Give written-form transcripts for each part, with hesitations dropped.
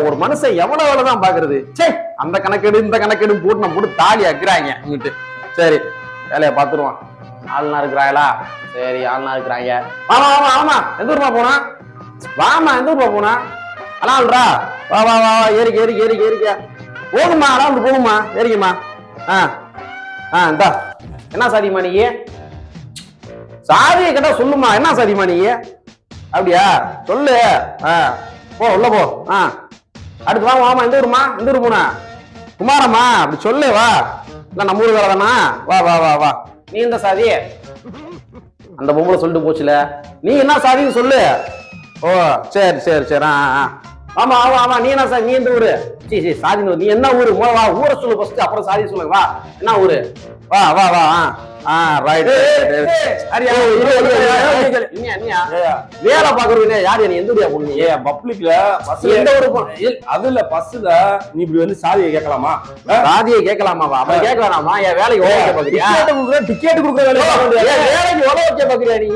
ஒரு மனுஷன் எவ்வளவு வேலைதான் பாக்குறது. சே, அந்த கணக்கெடு இந்த கணக்கெடு போட்டு நம்ம போட்டு தாலி அக்கிறாங்க இங்கிட்டு. சரி, வேலையை பாத்துருவான். ஆளுநா இருக்கிறாங்களா? சரி, ஆளுநா இருக்கிறாங்க. ஆமா ஆமா ஆமா, எந்த ஊர்மா போனா? வாமா, எந்த ஊர்மா போனா? அலால்ரா, வா வா வா, ஏறிக்க ஏறிக்க ஏறிக்க ஏறிக்க. போகுமா, அலாண்டு போகுமா, ஏறிக்கமா. இந்தா, என்ன சாதிமா நீ? சாதியை கேட்டா சொல்லுமா, என்ன சாதிமா நீ? அப்படியா, சொல்லு. போ, உள்ள போ. அடுத்து வா, வாமா, எந்த ஊருமா? எந்த ஊர் போனா? குமாரம்மா, அப்படி சொல்லு. வா, இல்ல நம்ம ஊரு வேலை தானா? வா வா வா வா. நீ எந்த சாதி? அந்த பொம்பளை சொல்லிட்டு போச்சுல, நீ என்ன சாதின்னு சொல்லு. ஓ, சரி சரி சரி. ஆமா ஆமா ஆமா, நீ என்ன சாதி? நீ எந்த ஊரு? சரி சாதி, நீ என்ன ஊரு? வா, ஊரை சொல்லு ஃபர்ஸ்ட், அப்புறம் சாதி சொல்லுங்க. வா, என்ன ஊரு? வா வா வா. ரைட். வேலை பாக்குறீங்க யாரு? எந்த ஊரியா போனீங்க? பப்ளிக்ல எந்த ஊரு? அது இல்ல, பஸ்ல நீ இப்படி வந்து சாதியை கேட்கலாமா? சாதியை கேட்கலாமாவா? அப்ப கேட்கலாமா? என் வேலைக்கு உதவ வைக்க பாக்குறியா? டிக்கெட் கொடுக்குற வேலைக்கு உதவ வைக்க பாக்குறியா? நீ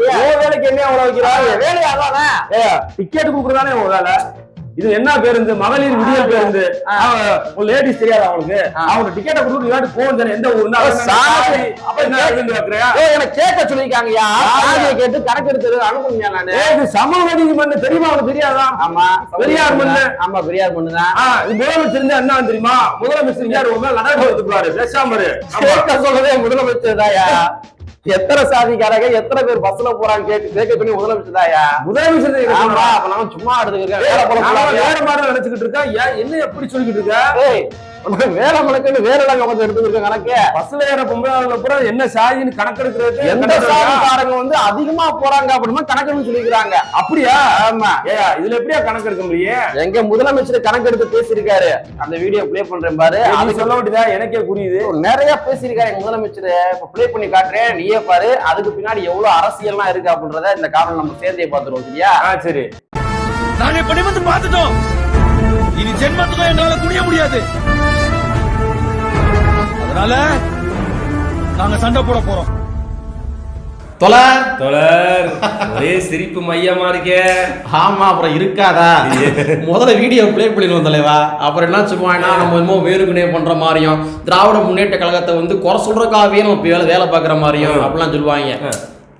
வேலைக்கு என்ன உதவ வைக்கிறா? வேலையா தானே? டிக்கெட் கொடுக்குறதானே உங்க வேலை. இது என்ன பேருந்து? மகளிர் விடியல் பேருந்து. லேடிஸ் தெரியாது அவங்களுக்கு. அவங்க டிக்கெட்டை கொடுத்து போகுது. எந்த ஊர்னா எனக்கு கேட்க சொல்லிருக்காங்கயா. கேட்டு கணக்கு எடுத்து அனுப்புங்க. நானு சமூக நீதி மண்ணு தெரியுமா? அவனுக்கு தெரியாதா? ஆமா, பெரியார் மண்ணு. ஆமா, பெரியார் மண்ணு தான். முதலமைச்சர் இருந்தா என்ன தெரியுமா? முதலமைச்சர் யாரு? ஒரு நாள் நடவடிக்கை பேசாம சொல்றதே முதலமைச்சர் தாயா. எத்தனை சாதிக்காரங்க எத்தனை பேர் பஸ்ல போறாங்க கேட்க சொல்லி முதலமைச்சர் தாயா. முதலமைச்சர். ஆமா, அப்ப நான் சும்மா எடுத்துக்கிறேன். வேற மாதிரி நினைச்சுக்கிட்டு இருக்கா. என்ன எப்படி சொல்லிக்கிட்டு இருக்க? வேலை மணக்குன்னு வேற இடம் கொஞ்சம் எடுத்துருக்க கணக்கு. பஸ்ல ஏற பொம்பளை பூரா என்ன சாதின்னு கணக்கு எடுக்கிறது. எந்த சாதிக்காரங்க வந்து அதிகமா போறாங்க அப்படின்னா கணக்குன்னு சொல்லிக்கிறாங்க. அப்படியா? ஆமா. இதுல எப்படியா கணக்கு எடுக்க முடியும்? எங்க முதலமைச்சர் கணக்கு எடுத்து பேசியிருக்காரு. அந்த வீடியோ பிளே பண்றேன் பாரு. அது சொல்ல வேண்டியதா? எனக்கே புரியுது. நிறைய பேசியிருக்காரு எங்க முதலமைச்சர். இப்ப பிளே பண்ணி காட்டுறேன், நீயே பாரு. அதுக்கு பின்னாடி எவ்வளவு அரசியல்லாம் இருக்கு அப்படின்றத இந்த காரணம் நம்ம சேர்ந்தே பாத்துருவோம். சரியா? சரி, நாங்க படிமத்து பார்த்துட்டோம். இனி ஜென்மத்துக்கும் எங்களால குடிய முடியாது. அதனால நாங்க சண்டை போட போறோம். ஒரே சிரிப்பு மையமா இருக்கே. ஆமா, அப்புறம் இருக்காதா? முதல்ல வீடியோ பிளே பண்ணிடுவோம் தலைவா. அப்புறம் என்ன சொல்லுவாங்கன்னா, நம்ம இன்னும் வேறுகுனே பண்ற மாதிரியும், திராவிட முன்னேற்ற கழகத்தை வந்து குறை சொல்றதுக்காகவே நம்ம வேலை பாக்குற மாதிரியும் அப்படிலாம் சொல்லுவாங்க.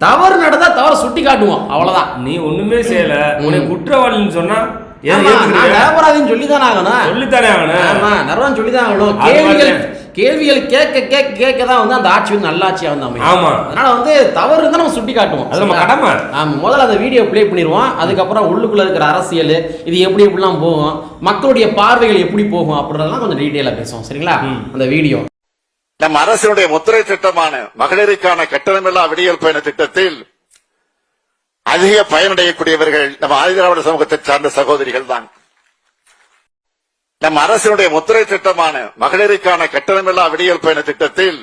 தவறு நடந்தா தவறு சுட்டி காட்டுவோம், அவ்வளவுதான். நீ ஒண்ணுமே செய்யல, உன்னை குற்றவாளின்னு சொன்னா நிரபராதின்னு சொல்லித்தானே ஆகணும். சொல்லித்தானே ஆகணும். நிரபராதி சொல்லிதான் ஆகணும். கேள்விகள் கேட்க கேட்க கேட்க தான் வந்து அந்த ஆட்சி வந்து நல்லாட்சியா வந்து அமையும். ஆமா, அதனால வந்து தவறு இருந்தா நம்ம சுட்டி காட்டுவோம். அது நம்ம கடமை. ஆமா, முதல்ல அந்த வீடியோ பிளே பண்ணிடுவோம். அதுக்கப்புறம் உள்ளுக்குள்ள இருக்கிற அரசியல் இது எப்படி எப்படிலாம் போகும், மக்களுடைய பார்வைகள் எப்படி போகும் அப்படின்றதெல்லாம் கொஞ்சம் டீட்டெயிலா பேசுவோம். சரிங்களா? அந்த வீடியோ. நம் அரசினுடைய முத்திரை திட்டமான மகளிருக்கான கட்டணமில்லா விடியல் பயண திட்டத்தில் அதிக பயனடையக்கூடியவர்கள் நம்ம ஆதிதிராவிட சமூகத்தை சார்ந்த சகோதரிகள் தான். நம் அரசினுடைய முத்திரை திட்டமான மகளிருக்கான கட்டணமில்லா விடியல் பயண திட்டத்தில்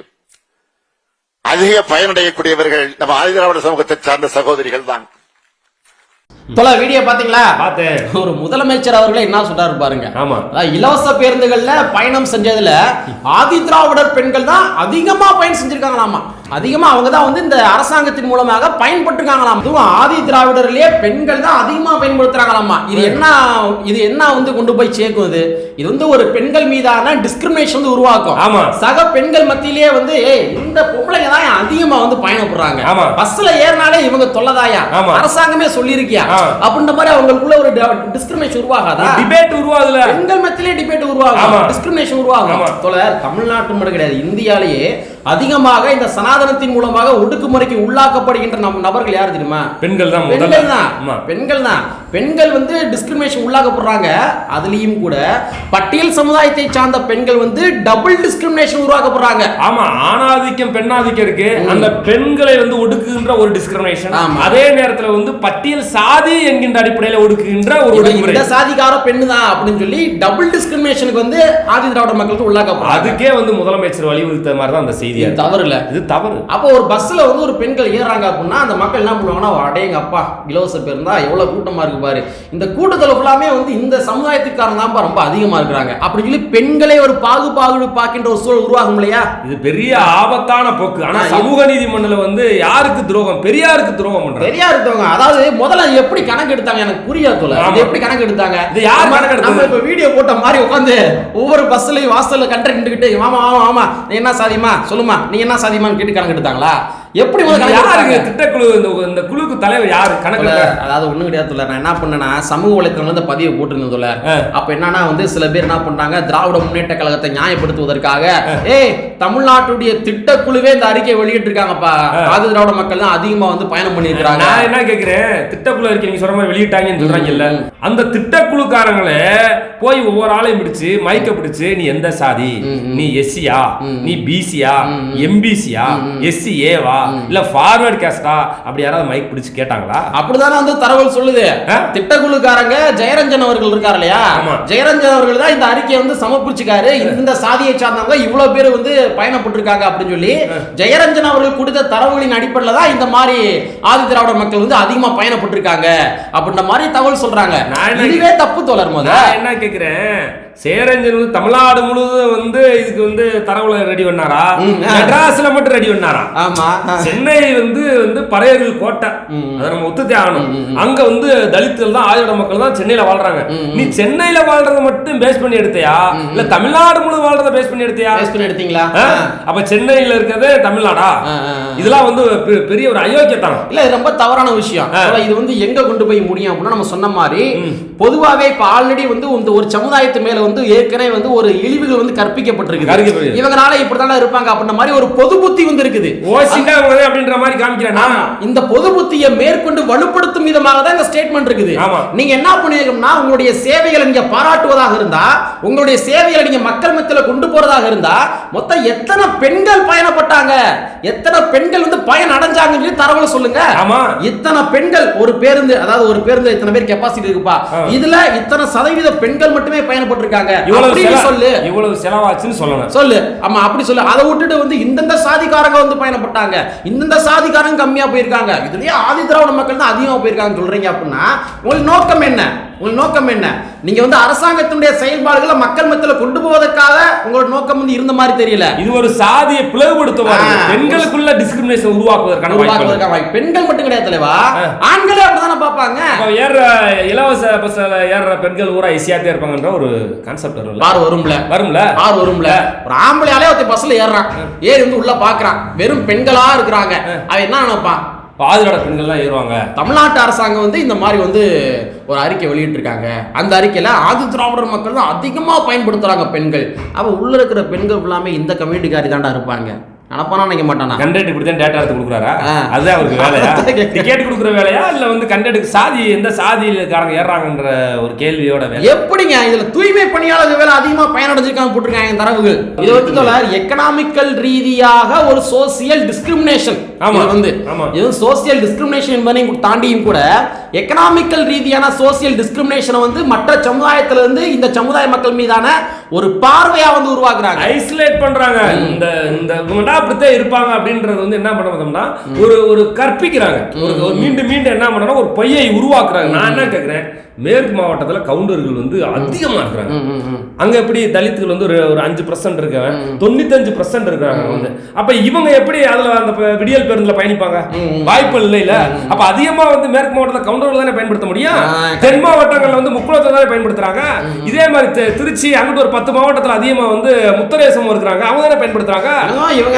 அதிக பயனடையக்கூடியவர்கள் நம்ம ஆதிதிராவிட சமூகத்தை சார்ந்த சகோதரிகள் தான். வீடியோ பாத்தீங்களா? ஒரு முதலமைச்சர் அவர்களே என்ன சொல்றாரு பாருங்க. ஆமா, இலவச பேருந்துகள்ல பயணம் செஞ்சதுல ஆதி திராவிடர் பெண்கள் தான் அதிகமா பயணம் செஞ்சிருக்காங்களாமா. அதிகமா அவங்க தான் வந்து இந்த அரசாங்கத்தின் மூலமாக பயன்பட்டுருக்காங்களாம். அதுவும் ஆதி திராவிடர்லயே பெண்கள் தான் அதிகமா பயன்படுத்துறாங்களாமா. இது என்ன வந்து கொண்டு போய் சேர்க்கும்? இது வந்து ஒரு பெண்கள் மீதான டிஸ்கிரிமினேஷன் வந்து உருவாக்கும். ஆமா, சக பெண்கள் மத்தியிலேயே வந்து இந்த பொம்பளைங்க தான் அதிகமா வந்து பயணப்படுறாங்க. ஆமா, பஸ்ல ஏறினாலே இவங்க தொல்லதாயா, அரசாங்கமே சொல்லிருக்கியா அப்படின்ற மாதிரி அவங்களுக்குள்ள ஒரு டிஸ்கிரிமினேஷன் உருவாகாதா? டிபேட் உருவாகுதுல, பெண்கள் மத்தியிலே டிபேட் உருவாகும், டிஸ்கிரிமினேஷன் உருவாகும். தமிழ்நாட்டு மட்டும் கிடையாது, இந்தியாலேயே அதிகமாக இந்த சனாதனத்தின் மூலமாக ஒடுக்குமுறைக்கு உள்ளாக்கப்படுகின்ற நபர்கள் யாரு தெரியுமா? பெண்கள் தான். பெண்கள் தான். பெண்கள் வந்து டிஸ்கிரிமினேஷன் உள்ளாக்கப்படுறாங்க. அதுலயும் கூட பட்டியல் சமுதாயத்தை சார்ந்த பெண்கள் வந்து டபுள் டிஸ்கிரிமினேஷன் உருவாக்கப்படுறாங்க. ஆமா, ஆணாதிக்கம் பெண்ணாதிக்கம் இருக்கு. அந்த பெண்களை வந்து ஒடுக்குகின்ற ஒரு டிஸ்கிரிமினேஷன், அதே நேரத்துல வந்து பட்டியல் சாதி என்கின்ற அடிப்படையில் ஒடுக்குகின்ற ஒரு ஒடுக்குமுறை. இந்த சாதிக்கார பெண்ணு தான் அப்படின்னு சொல்லி டபுள் டிஸ்கிரிமினேஷனுக்கு வந்து ஆதி திராவிட மக்களுக்கு உள்ளாக்கப்படுறாங்க. அதுக்கே வந்து முதலமைச்சர் வலியுறுத்த மாதிரி தான் அந்த செய்தி. தவறு இல்ல, இது தவறு. அப்போ ஒரு பஸ்ல வந்து ஒரு பெண்கள் ஏறாங்க அப்படின்னா அந்த மக்கள் என்ன பண்ணுவாங்கன்னா, அடேங்க அப்பா இலவச பேருந்தா எவ்வளவு கூட்டமா இருக்கு இருக்கு பாரு, இந்த கூட்டத்தில் ஃபுல்லாமே வந்து இந்த சமுதாயத்துக்காரங்க தான் ரொம்ப அதிகமா இருக்கிறாங்க அப்படின்னு சொல்லி பெண்களே ஒரு பாகுபாடு பார்க்கின்ற ஒரு சூழல் உருவாகும் இல்லையா? இது பெரிய ஆபத்தான போக்கு. ஆனா சமூக நீதி மண்டல வந்து யாருக்கு துரோகம்? பெரியாருக்கு துரோகம் பண்றாங்க. பெரியாருக்கு துரோகம். அதாவது முதல்ல எப்படி கணக்கு எடுத்தாங்க எனக்கு புரியாது தோல. இது எப்படி கணக்கு எடுத்தாங்க? இது யார் கணக்கு எடுத்தாங்க? நம்ம இப்ப வீடியோ போட்ட மாதிரி உட்கார்ந்து ஒவ்வொரு பஸ்லயும் வாசல்ல கண்டக்டர் நின்னுக்கிட்டு ஆமா ஆமா ஆமா நீ என்ன சாதிமா சொல்லுமா நீ என்ன சாதிமான்னு கேட்டு கணக்கு எடுத்தாங்களா? எப்படி யாருங்க திட்டக்குழு? இந்த குழுக்கு தலைவர் யாரு? கணக்கு அதாவது ஒண்ணும் கிடையாது. நான் என்ன பண்ணேன்னா சமூக வலைத்தளம் வந்து பதிவு போட்டிருந்ததுல அப்ப என்னன்னா வந்து சில பேர் என்ன பண்றாங்க, திராவிட முன்னேற்ற கழகத்தை நியாயப்படுத்துவதற்காக தமிழ்நாட்டுடைய திட்டக்குழுவே இந்த அறிக்கையை வெளியிட்டு இருக்காங்கப்பா, ஆதி திராவிட மக்கள் தான் அதிகமா வந்து பயணம் பண்ணிருக்காங்க. நான் என்ன கேக்குறேன், திட்டக்குழு அறிக்கை நீங்க சொல்ற மாதிரி வெளியிட்டாங்கன்னு சொல்றாங்க இல்ல, அந்த திட்டக்குழுக்காரங்களே போய் ஒவ்வொரு ஆளையும் பிடிச்சு மைக்க பிடிச்சு நீ எந்த சாதி, நீ எஸ்சியா, நீ பிசியா, எம்பிசியா, எஸ்சி ஏவா இல்ல ஃபார்வர்ட் காஸ்டா அப்படி யாராவது மைக் பிடிச்சு கேட்டாங்களா? அப்படிதானே வந்து தரவல் சொல்லுது. திட்டக்குழுக்காரங்க ஜெயரஞ்சன் அவர்கள் இருக்காரு இல்லையா, ஜெயரஞ்சன் அவர்கள் தான் இந்த அறிக்கையை வந்து சமர்ப்பிச்சுக்காரு. இந்த சாதியை சார்ந்தவங்க இவ்வளவு பேர் வந்து பயணப்பட்டு இருக்காங்க அப்படின்னு சொல்லி ஜெயரஞ்சன் அவர்கள் கொடுத்த தரவுகளின் அடிப்படையில் தான் இந்த மாதிரி ஆதி திராவிட மக்கள் வந்து அதிகமா பயணப்பட்டு இருக்காங்க அப்படின்ற மாதிரி தகவல் சொல்றாங்க. இதுவே தப்பு தோழர். என்ன கேக்குறேன், சேரஞ்சன் வந்து தமிழ்நாடு முழுவதும் வந்து இதுக்கு வந்து தரவுல ரெடி பண்ணாரா? மெட்ராஸ்ல மட்டும் ரெடி பண்ணாரா? ஆமா. சென்னை வந்து பறையர்கள் கோட்டை, அதை நம்ம ஒத்துத்தே ஆகணும். அங்க வந்து தலித்துகள் தான் ஆதிட மக்கள் தான் சென்னையில வாழ்றாங்க. நீ சென்னையில வாழ்றத மட்டும் பேஸ் பண்ணி எடுத்தியா இல்ல தமிழ்நாடு முழுவதும் வாழ்றத பேஸ் பண்ணி எடுத்தியா? பேஸ் பண்ணி எடுத்தீங்களா? அப்ப சென்னையில இருக்கிறது தமிழ்நாடா? இதெல்லாம் வந்து பெரிய ஒரு அயோக்கியத்தனம் இல்ல, இது ரொம்ப தவறான விஷயம். இது வந்து எங்க கொண்டு போய் முடியும் அப்படின்னா நம்ம சொன்ன மாதிரி பொதுவாவே இப்ப ஆல்ரெடி வந்து ஒரு சமுதாயத்து மேல வந்து ஏற்கனவே வந்து ஒரு இழிவுகள் வந்து கற்பிக்கப்பட்டிருக்கு. இவங்கனால இப்படிதான் இருப்பாங்க அப்படின்ற மாதிரி ஒரு பொது புத்தி வந்து இருக்குது. அப்படின்ற மாதிரி காமிக்கிறேன். இந்த பொது புத்தியை மேற்கொண்டு வலுப்படுத்தும் விதமாக தான் இந்த ஸ்டேட்மெண்ட் இருக்குது. நீங்க என்ன பண்ணிருக்கீங்கன்னா உங்களுடைய சேவைகளை நீங்க பாராட்டுவதாக இருந்தா, உங்களுடைய சேவைகளை நீங்க மக்கள் மத்தியில கொண்டு போறதாக இருந்தா, மொத்தம் எத்தனை பெண்கள் பயணப்பட்டாங்க, எத்தனை பெண்கள் வந்து பயன் அடைஞ்சாங்கன்னு தரவுல சொல்லுங்க. இத்தனை பெண்கள் ஒரு பேருந்து, அதாவது ஒரு பேருந்து இத்தனை பேர் கெபாசிட்டி இருக்குப்பா, இதுல இத்தனை சதவீத பெண்கள் மட்டுமே பயணப்பட்டிருக்காங்க. இவ்வளவு செலவாச்சுன்னு சொல்லணும். சொல்லு. ஆமா அப்படி சொல்லு. அதை விட்டுட்டு வந்து இந்தந்த சாதிக்காரங்க வந்து பயணப்பட்டாங்க, இந்தந்த சாதிக்காரங்க கம்மியா போயிருக்காங்க, இதுலயே ஆதி திராவிட மக்கள் தான் அதிகமா போயிருக்காங்க சொல்றீங்க அப்படின்னா உங்களுக்கு நோக்கம் என்ன? உங்கள் நோக்கம் என்ன? நீங்க வந்து அரசாங்கத்தினுடைய செயல்பாடுகளை மக்கள் மத்தியில கொண்டு போவதற்காக உங்களோட நோக்கம் வந்து இருந்த மாதிரி தெரியல. இது ஒரு சாதியை பிளவுபடுத்துவாங்க, பெண்களுக்குள்ள டிஸ்கிரிமினேஷன் உருவாக்குவதற்கான. பெண்கள் மட்டும் கிடையாது தலைவா, ஆண்களே அப்படிதானே பாப்பாங்க. ஏற இலவச பஸ்ல ஏற பெண்கள் ஊரா ஈஸியாத்தே இருப்பாங்கன்ற ஒரு கான்செப்ட் வரும்ல. ஒரு ஆம்பளையாலே ஒருத்த பஸ்ல ஏறான், ஏறி வந்து உள்ள பாக்குறான், வெறும் பெண்களா இருக்கிறாங்க, அவன் என்ன நினைப்பான்? ஆதிராட பெண்கள்லாம் ஏறுவாங்க. தமிழ்நாட்டு அரசாங்கம் வந்து இந்த மாதிரி வந்து ஒரு அறிக்கை வெளியிட்டு இருக்காங்க. அந்த அறிக்கையில ஆதி திராவிடர் மக்கள் தான் அதிகமா பயன்படுத்துறாங்க பெண்கள். அப்ப உள்ள இருக்கிற பெண்கள் எல்லாமே இந்த கம்யூனிட்டிக்காரி தாண்டா இருப்பாங்க. நினைப்பானா நினைக்க மாட்டானா? கண்டென்ட் இப்படி தான் டேட்டா எடுத்து கொடுக்குறாரா? அதுதான் அவருக்கு வேலையா? டிக்கெட் கொடுக்குற வேலையா இல்ல வந்து கண்டென்ட் சாதி எந்த சாதியிலக்காரங்க ஏறாங்கன்ற ஒரு கேள்வியோட வேலை? எப்படிங்க இதுல தூய்மை பணியாளர்கள் வேலை அதிகமா பயனடைஞ்சிருக்காங்க போட்டிருக்காங்க தரவுகள். இது வந்து எக்கனாமிக்கல் ரீதியாக ஒரு சோசியல் டிஸ்கிரிமினேஷன். இது சோசியல் டிஸ்கிரிமினேஷன் என்பதையும் தாண்டியும் கூட எக்கனாமிக்கல் ரீதியான சோசியல் டிஸ்கிரிமினேஷன் வந்து மற்ற சமுதாயத்துல இருந்து இந்த சமுதாய மக்கள் மீதான ஒரு பார்வையா வந்து உருவாக்குறாங்க, ஐசோலேட் பண்றாங்க. இந்த அப்படித்தான் இருப்பாங்க அப்படின்றது வந்து என்ன பண்ண ஒரு கற்பிக்கிறாங்க, ஒரு மீண்டும் என்ன பண்ணா ஒரு பொய்யை உருவாக்குறாங்க. நான் என்ன கேட்கிறேன், மேற்கு மாவட்டத்துல கவுண்டர்கள் வந்து அதிகமா இருக்கிறாங்க. அங்க எப்படி தலித்துகள் வந்து ஒரு 5% இருக்காங்க, 95% இருக்காங்க வந்து. அப்ப இவங்க எப்படி அதுல அந்த விடியல் பேருந்துல பயணிப்பாங்க? வாய்ப்பு இல்ல. அப்ப அதிகமா வந்து மேற்கு மாவட்டத்துல கவுண்டர்கள் தானே பயன்படுத்த முடியும். தென் மாவட்டங்கள்ல வந்து முக்குளத்தை தானே பயன்படுத்துறாங்க. இதே மாதிரி திருச்சி அங்கிட்டு ஒரு 10 மாவட்டத்துல அதிகமா வந்து முத்தரேசம் இருக்கிறாங்க, அவங்க தானே பயன்படுத்துறாங்க.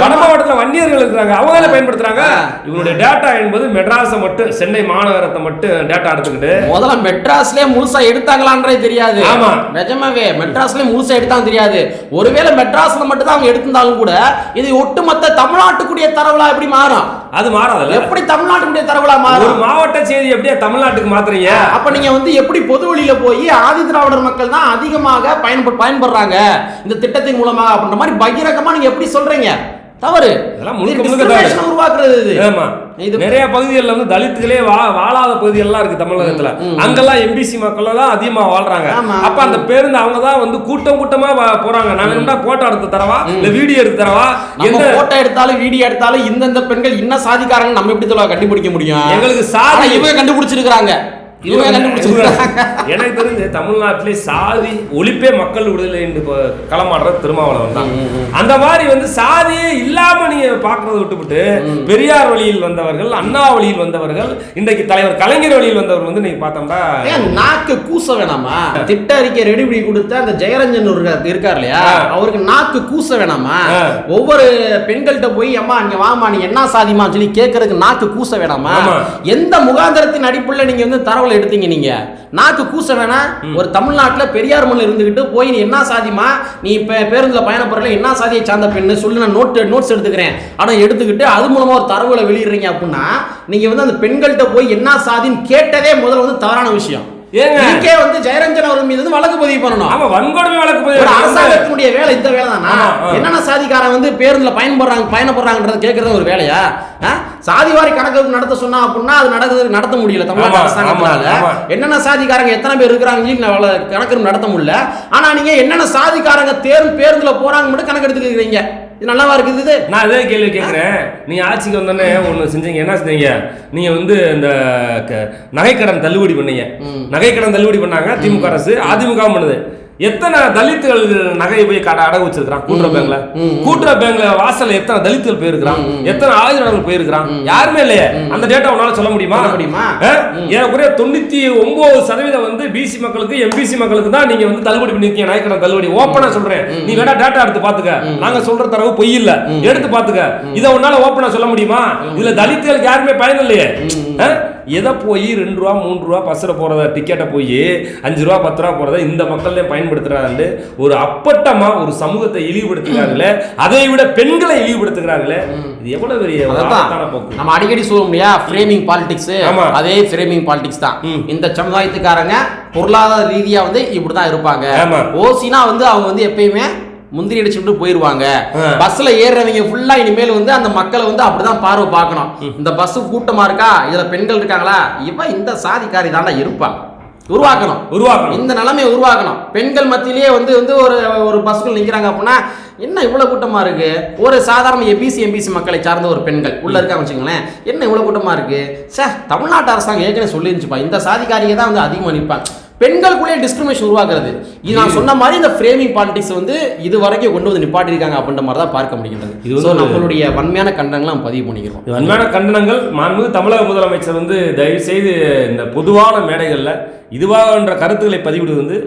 வட மாவட்டத்துல வன்னியர்கள் இருக்கிறாங்க, அவங்க தானே பயன்படுத்துறாங்க. இவங்களுடைய டேட்டா என்பது மெட்ராஸ் மட்டும், சென்னை மாநகரத்தை மட்டும் டேட்டா எடுத்துக்கிட்டு முதல்ல மெட்ராஸ் முழுசா எடுத்தாங்களான்றே தெரியாது. ஆமா, நிஜமாவே மெட்ராஸ்ல முழுசா எடுத்தாங்க தெரியாது. ஒருவேளை மெட்ராஸ்ல மட்டும் தான் அவங்க எடுத்திருந்தாலும் கூட இது ஒட்டுமொத்த தமிழ்நாட்டுக்குரிய தரவுலா எப்படி மாறும்? அது மாறாது. எப்படி தமிழ்நாட்டுக்குரிய தரவுலா மாறும்? ஒரு மாவட்ட செய்தி எப்படியா தமிழ்நாட்டுக்கு மாத்துறீங்க? அப்ப நீங்க வந்து எப்படி பொது வழியில போய் ஆதி திராவிடர் மக்கள் தான் அதிகமாக பயன்படுறாங்க இந்த திட்டத்தின் மூலமாக அப்படின்ற மாதிரி பகிரங்கமா நீங்க எப்படி சொல்றீங்க? தவறு. உருவாக்குறது. நிறைய பகுதிகளில் வந்து தலித்துகளே வாழாத பகுதிகள்லாம் இருக்கு தமிழகத்துல. அங்கெல்லாம் எம்பிசி மக்கள் தான் அதிகமா வாழ்றாங்க. அப்ப அந்த பேருந்து அவங்க தான் வந்து கூட்டமா போறாங்க. நான் வேணும்னா போட்டோ எடுத்து தரவா இல்ல வீடியோ எடுத்து தரவா? எந்த போட்டோ எடுத்தாலும் வீடியோ எடுத்தாலும் இந்தந்த பெண்கள் இன்ன சாதிக்காரங்க நம்ம எப்படி கண்டுபிடிக்க முடியும்? எங்களுக்கு சாதி இவங்க கண்டுபிடிச்சிருக்காங்க. எனக்கு தெரிஞ்சு தமிழ்நாட்டிலே சாதி ஒழிப்பே மக்கள் விடுதலை என்று களமாடுறது திருமாவளவன் தான். அந்த மாதிரி வந்து சாதியே இல்லாம நீங்க பாக்குறத விட்டுவிட்டு பெரியார் வழியில் வந்தவர்கள், அண்ணா வழியில் வந்தவர்கள், இன்றைக்கு தலைவர் கலைஞர் வழியில் வந்தவர்கள் வந்து நீங்க பார்த்தோம்னா நாக்கு கூச வேணாமா? திட்ட அறிக்கை ரெடி பண்ணி கொடுத்த அந்த ஜெயரஞ்சன் இருக்கார் இல்லையா, அவருக்கு நாக்கு கூச வேணாமா? ஒவ்வொரு பெண்கள்கிட்ட போய் அம்மா நீங்க வாமா நீ என்ன சாதிமா சொல்லி கேட்கறதுக்கு நாக்கு கூச வேணாமா? எந்த முகாந்திரத்தின் அடிப்படையில் நீங்க வந்து தரவுல எடுத்தீங்க? நீங்க நாக்கு கூச வேணா? ஒரு தமிழ்நாட்டுல பெரியார் மண்ணில் இருந்துகிட்டு போய் நீ என்ன சாதிமா, நீ இப்ப பேருந்துல பயணப்படுற என்ன சாதியை சார்ந்த பெண்ணு சொல்லி நான் நோட்ஸ் எடுத்துக்கிறேன் ஆனா எடுத்துக்கிட்டு அது மூலமா ஒரு தரவுல வெளியிடுறீங்க அப்படின்னா நீங்க வந்து அந்த பெண்கள்கிட்ட போய் என்ன சாதின்னு கேட்டதே முதல்ல வந்து தவறான விஷயம். ஏங்க வந்து ஜெயரஞ்சன் அவர்கள் மீது வழக்கு பதிவு பண்ணணும். ஆமா, வன்கொடுமை வழக்கு பதிவு. அரசாங்கத்தினுடைய வேலை இந்த வேலை தானா? என்னென்ன சாதிக்காரன் வந்து பேருந்துல பயணப்படுறாங்கன்றது கேட்கறது ஒரு வேலையா? சாதிவாரி கணக்கு நடத்த சொன்னா அப்படின்னா அது நடத்த முடியல தமிழ்நாடு அரசாங்கத்தால. என்னென்ன சாதிக்காரங்க எத்தனை பேர் இருக்கிறாங்க கணக்கு நடத்த முடியல. ஆனா நீங்க என்னென்ன சாதிக்காரங்க பேருந்துல போறாங்க மட்டும் கணக்கு எடுத்துக்கிறீங்க. இது நல்லாவா இருக்குது? நான் அதே கேள்வி கேட்கிறேன். நீங்க ஆட்சிக்கு வந்தோடனே ஒண்ணு செஞ்சீங்க. என்ன செஞ்சீங்க? நீங்க வந்து இந்த நகைக்கடன் தள்ளுபடி பண்ணீங்க. நகைக்கடன் தள்ளுபடி பண்ணாங்க திமுக அரசு, அதிமுக பண்ணுது. எத்தனை தலித்துகள் நகையை போய் அடகு வச்சிருக்கான் கூட்டுறவு பேங்க்ல வாசல்ல எத்தனை தலித்துகள் போயிருக்கிறான், எத்தனை ஆயுதங்கள் போயிருக்கிறான்? யாருமே இல்லையே. அந்த டேட்டா உன்னால சொல்ல முடியுமா? ஏறக்குறைய 99% வந்து பிசி மக்களுக்கு எம்பிசி மக்களுக்கு தான் நீங்க வந்து தள்ளுபடி பண்ணிருக்கீங்க. நகைக்கடன் தள்ளுபடி ஓப்பனா சொல்றேன். நீ வேணா டேட்டா எடுத்து பாத்துக்க. நாங்க சொல்ற தரவு பொய் இல்ல, எடுத்து பாத்துக்க. இதை உன்னால ஓப்பனா சொல்ல முடியுமா? இதுல தலித்துகளுக்கு யாருமே பயன் இல்லையே. எதை போய் 2 ரூபா 3 ரூபா பஸ்ல போறத டிக்கெட்டை போய் 5 ரூபா 10 ரூபா போறத இந்த மக்களே பயன்படுத்துறாங்க. ஒரு அப்பட்டமா ஒரு சமூகத்தை இழிவுபடுத்துகிறார்களே, அதை விட பெண்களை இழிவுபடுத்துகிறார்களே. இது எவ்வளவு பெரிய போக்கு. நம்ம அடிக்கடி சொல்லுவோம் இல்லையா, ஃப்ரேமிங் பாலிடிக்ஸ். அதே ஃப்ரேமிங் பாலிடிக்ஸ் தான். இந்த சமுதாயத்துக்காரங்க பொருளாதார ரீதியா வந்து இப்படிதான் இருப்பாங்க. ஓசினா வந்து அவங்க வந்து எப்பயுமே முந்திரி அடிச்சுட்டு போயிருவாங்க. பஸ்ல ஏறுறவங்க ஃபுல்லா இனிமேல் வந்து அந்த மக்களை வந்து அப்படிதான் பார்வை பார்க்கணும். இந்த பஸ் கூட்டமா இருக்கா, இதுல பெண்கள் இருக்காங்களா, இவன் இந்த சாதிக்காரி தாண்டா இருப்பா. உருவாக்கணும் இந்த நிலைமையை உருவாக்கணும். பெண்கள் மத்தியிலேயே வந்து வந்து ஒரு பஸ்கள் நிக்கிறாங்க அப்படின்னா என்ன இவ்வளவு கூட்டமா இருக்கு? ஒரு சாதாரண எம்பிசி மக்களை சார்ந்த ஒரு பெண்கள் உள்ள இருக்காங்க வச்சுங்களேன், என்ன இவ்வளவு கூட்டமா இருக்கு? தமிழ்நாட்டு அரசாங்கம் ஏற்கனவே சொல்லிருந்துச்சுப்பா, இந்த சாதிக்காரியை தான் வந்து அதிகமா நிற்பாங்க. பெண்களுக்குள்ளே டிஸ்கிரிமினேஷன் உருவாக்குறது. இது நான் சொன்ன மாதிரி இந்த ஃப்ரேமிங் பாலிடிக்ஸ் வந்து இது வரைக்கும் கொண்டு வந்து நிப்பாட்டிருக்காங்க அப்படின்ற மாதிரி தான் பார்க்க முடிகிறது. இது நம்மளுடைய வன்மையான கண்டனங்களை நம்ம பதிவு பண்ணிக்கிறோம். வன்மையான கண்டனங்கள். மாண்புமிகு தமிழக முதலமைச்சர் வந்து தயவு செய்து இந்த பொதுவான மேடைகள்ல இதுவாக கருத்துக்களை பதிவிடுவது வந்து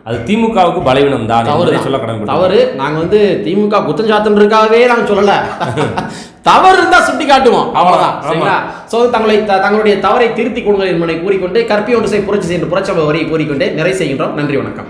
அது திமுகவுக்கு பலவீனம் தான் சொல்ல கடமை. தவறு. நாங்க வந்து திமுக குற்றஞ்சாட்டுறதுக்காகவே நாங்க சொல்லல, தவறு இருந்தா சுட்டி காட்டுவோம், அவ்வளவுதான். சோ தங்களுடைய தவறை திருத்திக் கொள்ளுங்கள் என்பதை கூறிக்கொண்டு கற்பி ஒன்று புரட்சி செய்கின்ற புரட்சி வரியை கூறிக்கொண்டு நிறைவு செய்கின்றோம். நன்றி, வணக்கம்.